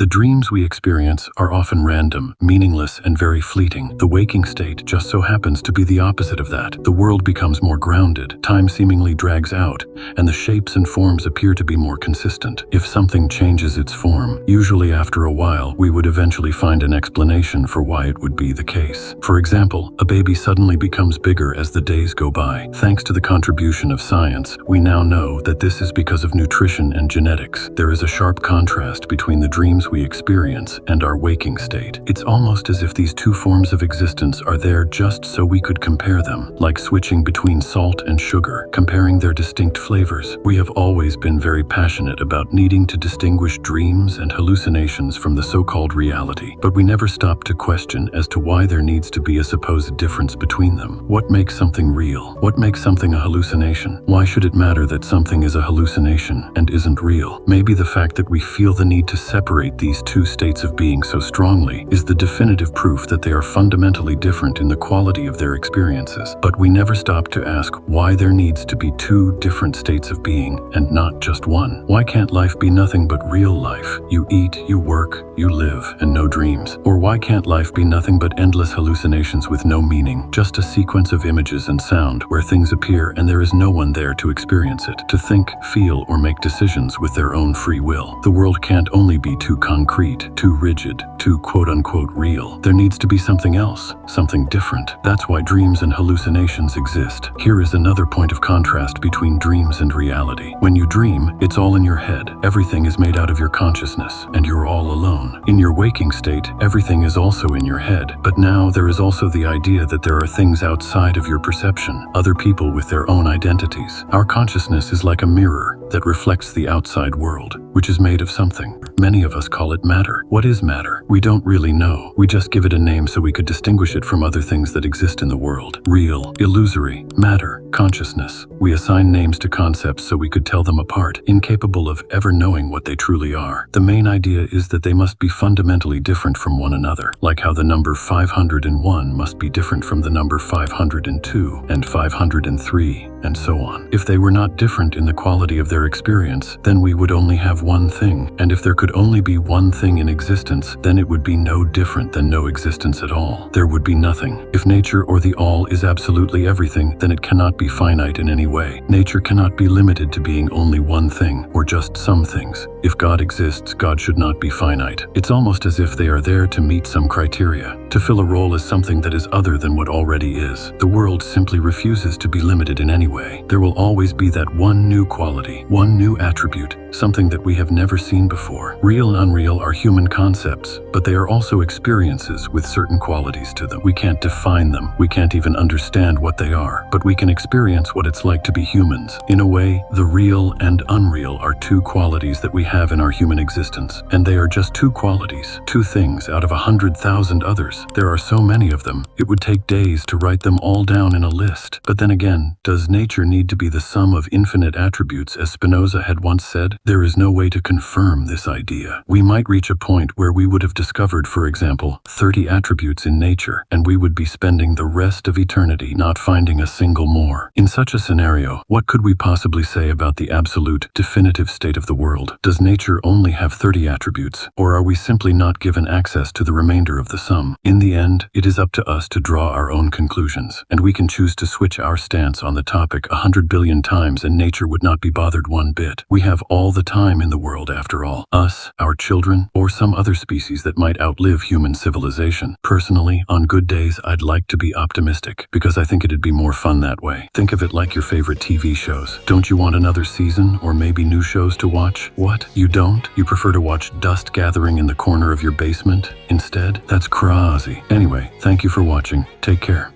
The dreams we experience are often random, meaningless, and very fleeting. The waking state just so happens to be the opposite of that. The world becomes more grounded, time seemingly drags out, and the shapes and forms appear to be more consistent. If something changes its form, usually after a while, we would eventually find an explanation for why it would be the case. For example, a baby suddenly becomes bigger as the days go by. Thanks to the contribution of science, we now know that this is because of nutrition and genetics. There is a sharp contrast between the dreams we experience and our waking state. It's almost as if these two forms of existence are there just so we could compare them, like switching between salt and sugar, comparing their distinct flavors. We have always been very passionate about needing to distinguish dreams and hallucinations from the so-called reality, but we never stop to question as to why there needs to be a supposed difference between them. What makes something real? What makes something a hallucination? Why should it matter that something is a hallucination and isn't real? Maybe the fact that we feel the need to separate these two states of being so strongly is the definitive proof that they are fundamentally different in the quality of their experiences. But we never stop to ask why there needs to be two different states of being and not just one. Why can't life be nothing but real life? You eat, you work, you live, and no dreams. Or why can't life be nothing but endless hallucinations with no meaning, just a sequence of images and sound where things appear and there is no one there to experience it, to think, feel, or make decisions with their own free will? The world can't only be too concrete, too rigid, too quote-unquote real. There needs to be something else, something different. That's why dreams and hallucinations exist. Here is another point of contrast between dreams and reality. When you dream, it's all in your head. Everything is made out of your consciousness, and you're all alone. In your waking state, everything is also in your head. But now there is also the idea that there are things outside of your perception, other people with their own identities. Our consciousness is like a mirror that reflects the outside world, which is made of something. Many of us call it matter. What is matter? We don't really know. We just give it a name so we could distinguish it from other things that exist in the world. Real, illusory, matter, consciousness. We assign names to concepts so we could tell them apart, incapable of ever knowing what they truly are. The main idea is that they must be fundamentally different from one another, like how the number 501 must be different from the number 502 and 503, and so on. If they were not different in the quality of their experience, then we would only have one thing. And if there could only be one thing in existence, then it would be no different than no existence at all. There would be nothing. If nature or the all is absolutely everything, then it cannot be finite in any way. Nature cannot be limited to being only one thing, or just some things. If God exists, God should not be finite. It's almost as if they are there to meet some criteria, to fill a role as something that is other than what already is. The world simply refuses to be limited in any way. There will always be that one new quality, one new attribute, something that we have never seen before. Real and unreal are human concepts, but they are also experiences with certain qualities to them. We can't define them. We can't even understand what they are, but we can experience what it's like to be humans. In a way, the real and unreal are two qualities that we have in our human existence, and they are just two qualities, two things out of 100,000 others. There are so many of them, it would take days to write them all down in a list. But then again, does nature need to be the sum of infinite attributes, as Spinoza had once said? There is no way to confirm this idea. We might reach a point where we would have discovered, for example, 30 attributes in nature, and we would be spending the rest of eternity not finding a single more. In such a scenario, what could we possibly say about the absolute, definitive state of the world? Does nature only have 30 attributes, or are we simply not given access to the remainder of the sum? In the end, it is up to us to draw our own conclusions, and we can choose to switch our stance on the topic 100 billion times and nature would not be bothered one bit. We have all the time in the world after all. Us, our children, or some other species that might outlive human civilization. Personally, on good days, I'd like to be optimistic, because I think it'd be more fun that way. Think of it like your favorite TV shows. Don't you want another season, or maybe new shows to watch? What? You don't? You prefer to watch dust gathering in the corner of your basement instead? That's crazy. Anyway, thank you for watching. Take care.